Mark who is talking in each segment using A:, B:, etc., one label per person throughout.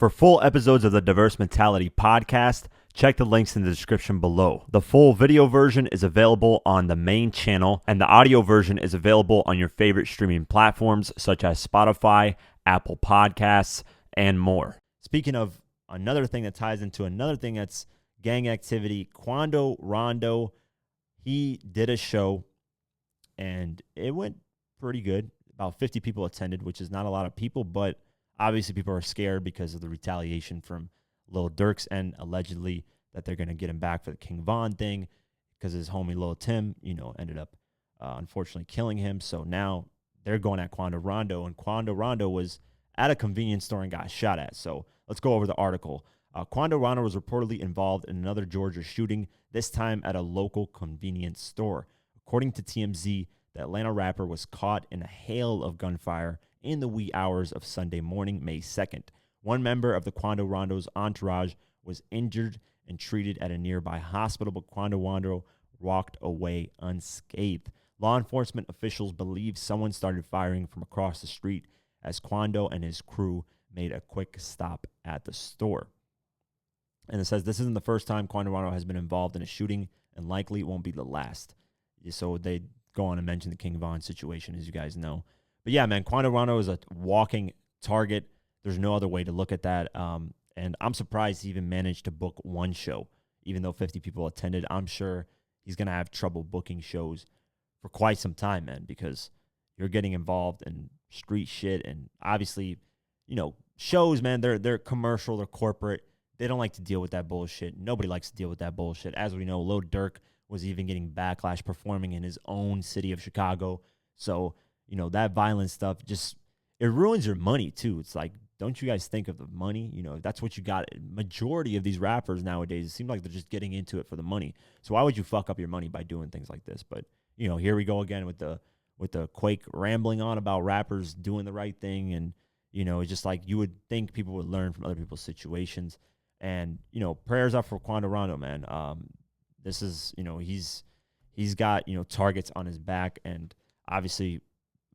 A: For full episodes of the Diverse Mentality podcast, check the links in the description below. The full video version is available on the main channel, and the audio version is available on your favorite streaming platforms such as Spotify, Apple Podcasts, and more. Speaking of another thing that ties into another thing that's gang activity, Quando Rondo, he did a show, and it went pretty good. About 50 people attended, which is not a lot of people, but obviously people are scared because of the retaliation from Lil Durk's end, allegedly that they're going to get him back for the King Von thing because his homie Lil Tim, ended up unfortunately killing him. So now they're going at Quando Rondo, and Quando Rondo was at a convenience store and got shot at. So let's go over the article. Quando Rondo was reportedly involved in another Georgia shooting, this time at a local convenience store. According to TMZ, the Atlanta rapper was caught in a hail of gunfire in the wee hours of Sunday morning, May 2nd. One member of the Quando Rondo's entourage was injured and treated at a nearby hospital, but Quando Rondo walked away unscathed. Law enforcement officials believe someone started firing from across the street as Quando and his crew made a quick stop at the store. And it says this isn't the first time Quando Rondo has been involved in a shooting, and likely it won't be the last. So they go on and mention the King Von situation, as you guys know. But yeah, man, Quando Rondo is a walking target. There's no other way to look at that. And I'm surprised he even managed to book one show, even though 50 people attended. I'm sure he's going to have trouble booking shows for quite some time, man, because you're getting involved in street shit. And obviously, shows, man, they're commercial, they're corporate. They don't like to deal with that bullshit. Nobody likes to deal with that bullshit. As we know, Lil Durk was even getting backlash performing in his own city of Chicago. So, that violent stuff it ruins your money too. It's like, don't you guys think of the money? That's what you got. Majority of these rappers nowadays, it seems like they're just getting into it for the money. So why would you fuck up your money by doing things like this? But, here we go again with the Quake rambling on about rappers doing the right thing. And, it's just like you would think people would learn from other people's situations. And, prayers up for Quando Rondo, man. This is, he's got, targets on his back, and obviously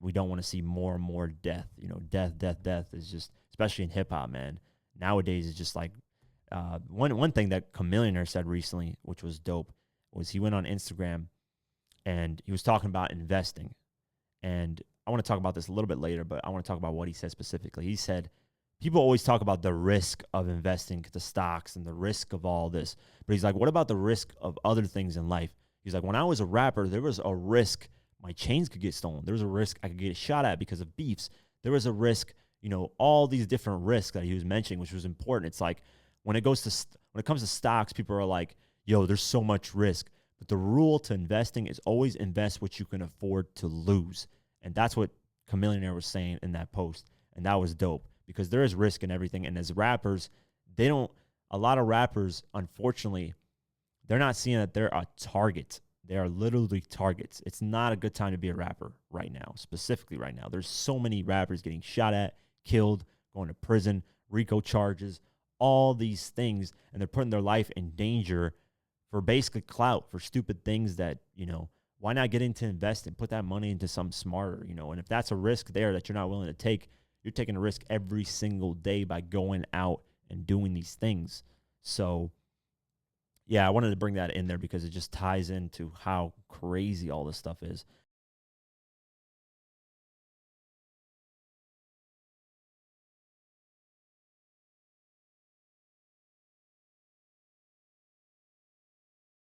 A: we don't want to see more and more death. Death is just, especially in hip hop, man. Nowadays, it's just like one thing that Chameleonaire said recently, which was dope, was he went on Instagram and he was talking about investing. And I want to talk about this a little bit later, but I want to talk about what he said specifically. He said, people always talk about the risk of investing the stocks and the risk of all this. But he's like, what about the risk of other things in life? He's like, when I was a rapper, there was a risk my chains could get stolen. There was a risk I could get shot at because of beefs. There was a risk, all these different risks that he was mentioning, which was important. It's like when it comes to stocks, people are like, yo, there's so much risk. But the rule to investing is always invest what you can afford to lose. And that's what Chameleonaire was saying in that post. And that was dope because there is risk in everything. And as rappers, a lot of rappers, unfortunately, they're not seeing that they're a target. They are literally targets. It's not a good time to be a rapper right now, specifically right now. There's so many rappers getting shot at, killed, going to prison, RICO charges, all these things, and they're putting their life in danger for basically clout, for stupid things that, why not get into investing, put that money into something smarter, and if that's a risk there that you're not willing to take, you're taking a risk every single day by going out and doing these things. So, yeah, I wanted to bring that in there because it just ties into how crazy all this stuff is.